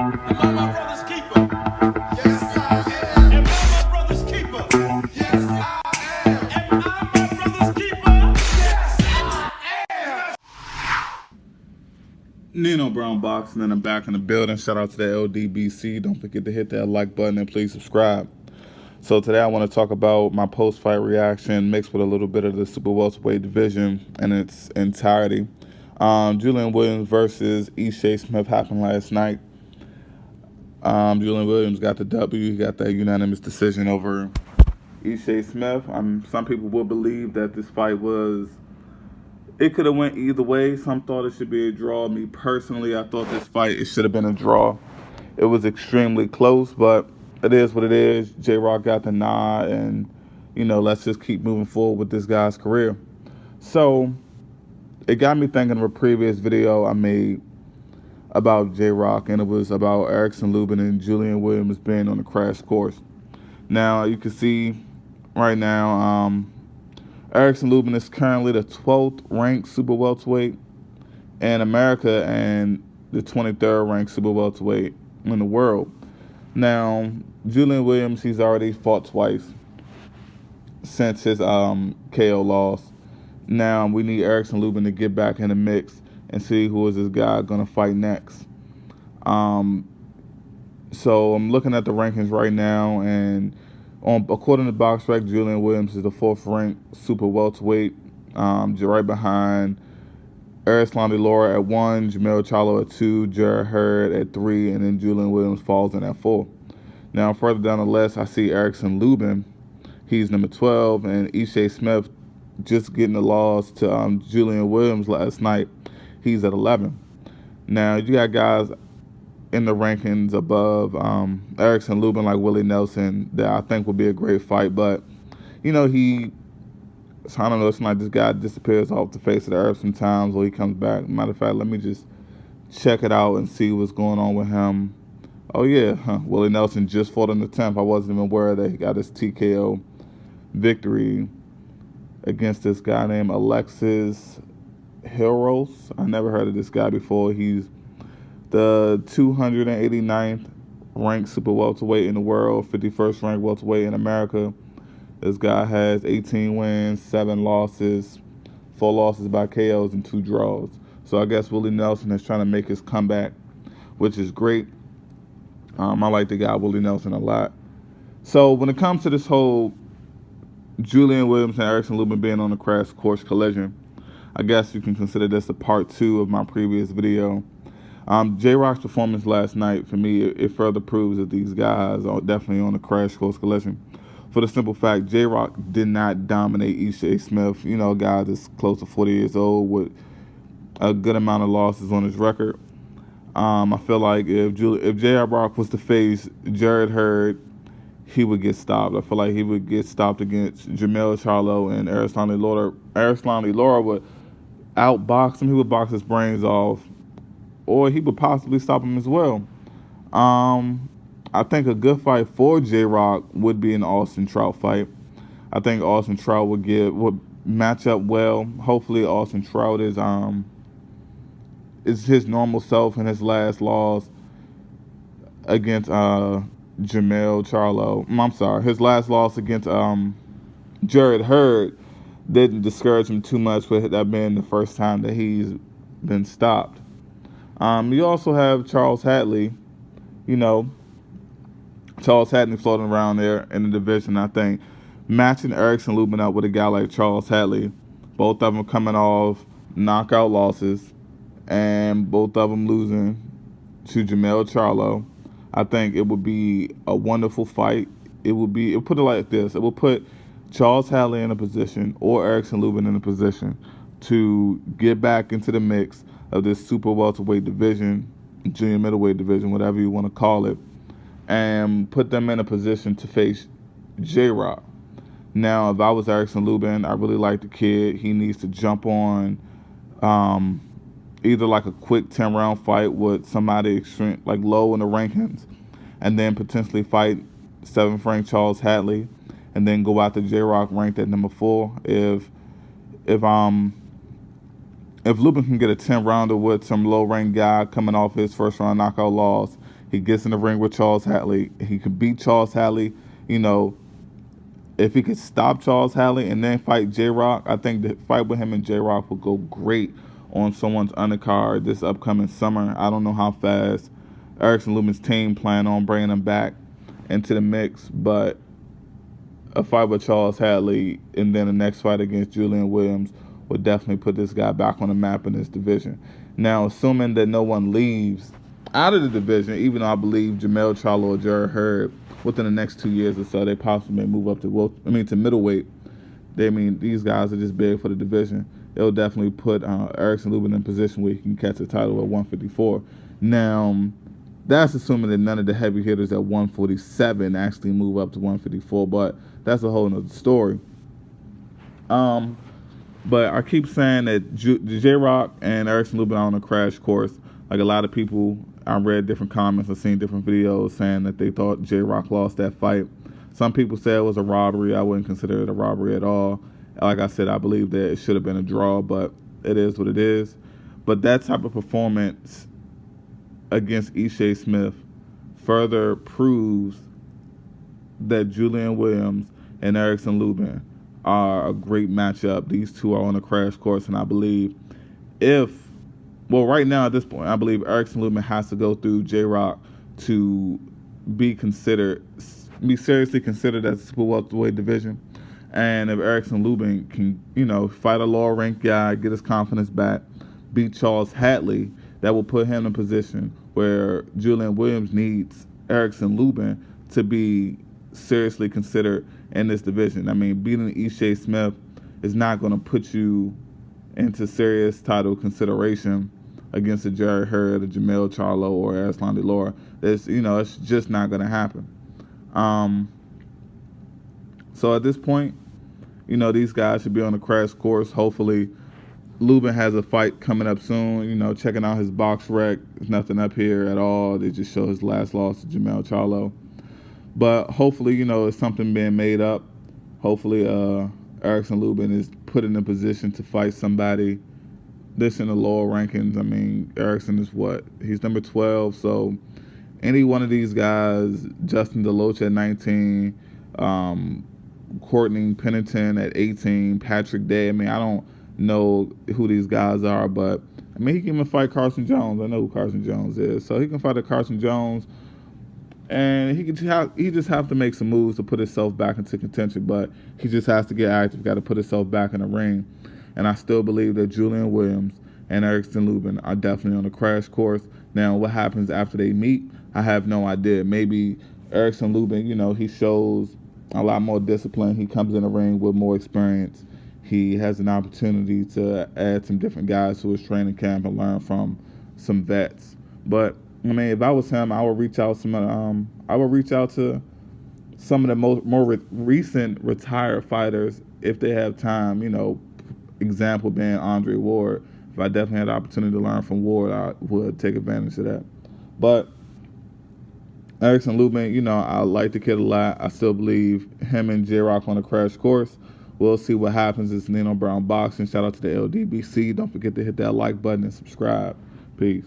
Am I my brother's keeper? Yes, I am. Am I my brother's keeper? Yes, I am. Am I my brother's keeper? Yes, I am. Nino Brown Boxing, and I'm back in the building. Shout out to the LDBC. Don't forget to hit that like button and please subscribe. So today I want to talk about my post-fight reaction mixed with a little bit of the super welterweight division in its entirety. Julian Williams versus Ishe Smith happened last night. Julian Williams got the W. He got that unanimous decision over Ishe Smith. Some people will believe that this fight it could have went either way. Some thought it should be a draw. Me personally, I thought this fight, it should have been a draw. It was extremely close, but it is what it is. JRock got the nod, and, let's just keep moving forward with this guy's career. So it got me thinking of a previous video I made about JRock, and it was about JRock Lubin and Julian Williams being on the crash course. Now, you can see right now, JRock Lubin is currently the 12th ranked super welterweight in America and the 23rd ranked super welterweight in the world. Now, Julian Williams, he's already fought twice since his KO loss. Now, we need JRock Lubin to get back in the mix and see who is this guy going to fight next. So I'm looking at the rankings right now, and according to BoxRec, Julian Williams is the 4th ranked super welterweight, right behind Erislandy Lara at 1, Jermell Charlo at 2, Jarrett Hurd at 3, and then Julian Williams falls in at 4. Now, further down the list, I see JRock Lubin. He's number 12, and Ishe Smith just getting the loss to Julian Williams last night. He's at 11. Now, you got guys in the rankings above JRock Lubin like Willie Nelson that I think would be a great fight, but, I don't know, it's like this guy disappears off the face of the earth sometimes, or he comes back. Matter of fact, let me just check it out and see what's going on with him. Oh, yeah, Willie Nelson just fought in the 10th. I wasn't even aware that he got his TKO victory against this guy named Alexis Hilros. I never heard of this guy before. He's the 289th ranked super welterweight in the world, 51st ranked welterweight in America. This guy has 18 wins, 7 losses, 4 losses by KOs, and 2 draws. So I guess Willie Nelson is trying to make his comeback, which is great. I like the guy Willie Nelson a lot. So when it comes to this whole Julian Williams and JRock Lubin being on a crash course collision, I guess you can consider this a part 2 of my previous video. JRock's performance last night, for me, it further proves that these guys are definitely on a crash course collision. For the simple fact, JRock did not dominate Ishe Smith, a guy that's close to 40 years old with a good amount of losses on his record. I feel like if JRock was to face Jarrett Hurd, he would get stopped. I feel like he would get stopped against Jermell Charlo, and Erislandy Lara. Erislandy Lara would outbox him. He would box his brains off, or he would possibly stop him as well. I think a good fight for JRock would be an Austin Trout fight. I think Austin Trout would match up well. Hopefully, Austin Trout is his normal self in his last loss against Jermell Charlo. I'm sorry, his last loss against Jarrett Hurd didn't discourage him too much, with that being the first time that he's been stopped. You also have Charles Hadley, Charles Hadley floating around there in the division. I think matching JRock Lubin up with a guy like Charles Hadley, both of them coming off knockout losses, and both of them losing to Jermell Charlo, I think it would be a wonderful fight. It put it like this: it will put Charles Hadley in a position, or JRock Lubin in a position, to get back into the mix of this super welterweight division, junior middleweight division, whatever you want to call it, and put them in a position to face JRock. Now, if I was JRock Lubin, I really like the kid. He needs to jump on either like a quick 10-round fight with somebody extreme, like low in the rankings, and then potentially fight 7th ranked Charles Hadley, and then go out to JRock ranked at number 4. If Lubin can get a 10-rounder with some low-ranked guy coming off his first-round knockout loss, He gets in the ring with Charles Hadley. He can beat Charles Hadley. You know, if he could stop Charles Hadley and then fight JRock, I think the fight with him and JRock will go great on someone's undercard this upcoming summer. I don't know how fast Erickson Lubin's team plan on bringing him back into the mix, but a fight with Charles Hadley and then the next fight against Julian Williams would definitely put this guy back on the map in this division. Now, assuming that no one leaves out of the division, even though I believe Jermell Charlo or Jared Hurd within the next 2 years or so, they possibly may move up to middleweight. These guys are just big for the division. It'll definitely put Erickson Lubin in a position where he can catch a title at 154. Now, that's assuming that none of the heavy hitters at 147 actually move up to 154, but that's a whole nother story. But I keep saying that JRock and Erickson Lubin are on a crash course. Like a lot of people, I read different comments, I've seen different videos saying that they thought JRock lost that fight. Some people said it was a robbery. I wouldn't consider it a robbery at all. Like I said, I believe that it should have been a draw, but it is what it is. But that type of performance against Ishe Smith further proves that Julian Williams and Erickson Lubin are a great matchup. These two are on a crash course, and I believe right now at this point, I believe Erickson Lubin has to go through JRock to be seriously considered as a super welterweight division. And if Erickson Lubin can, fight a lower ranked guy, get his confidence back, beat Charles Hadley, that will put him in a position where Julian Williams needs Erickson Lubin to be seriously considered in this division. Beating Ishe Smith is not going to put you into serious title consideration against a Jared Hurd, a Jermell Charlo, or Arslan Delora. It's just not going to happen. So at this point, these guys should be on a crash course. Hopefully, Lubin has a fight coming up soon. Checking out his box rec. There's nothing up here at all. They just show his last loss to Jermell Charlo. But hopefully, it's something being made up. Hopefully, Erickson Lubin is put in a position to fight somebody this in the lower rankings. Erickson is he's number 12. So any one of these guys, Justin DeLoach at 19, Courtney Pennington at 18, Patrick Day. I don't know who these guys are, but he can even fight Carson Jones. I know who Carson Jones is. So he can fight a Carson Jones. And he just have to make some moves to put himself back into contention, but he just has to get active, got to put himself back in the ring. And I still believe that Julian Williams and Erickson Lubin are definitely on a crash course. Now, what happens after they meet, I have no idea. Maybe Erickson Lubin, he shows a lot more discipline. He comes in the ring with more experience. He has an opportunity to add some different guys to his training camp and learn from some vets. But if I was him, I would reach out to some of the more recent retired fighters if they have time. Example being Andre Ward. If I definitely had the opportunity to learn from Ward, I would take advantage of that. But Erickson Lubin, I like the kid a lot. I still believe him and JRock on a crash course. We'll see what happens. It's Nino Brown Boxing. Shout out to the LDBC. Don't forget to hit that like button and subscribe. Peace.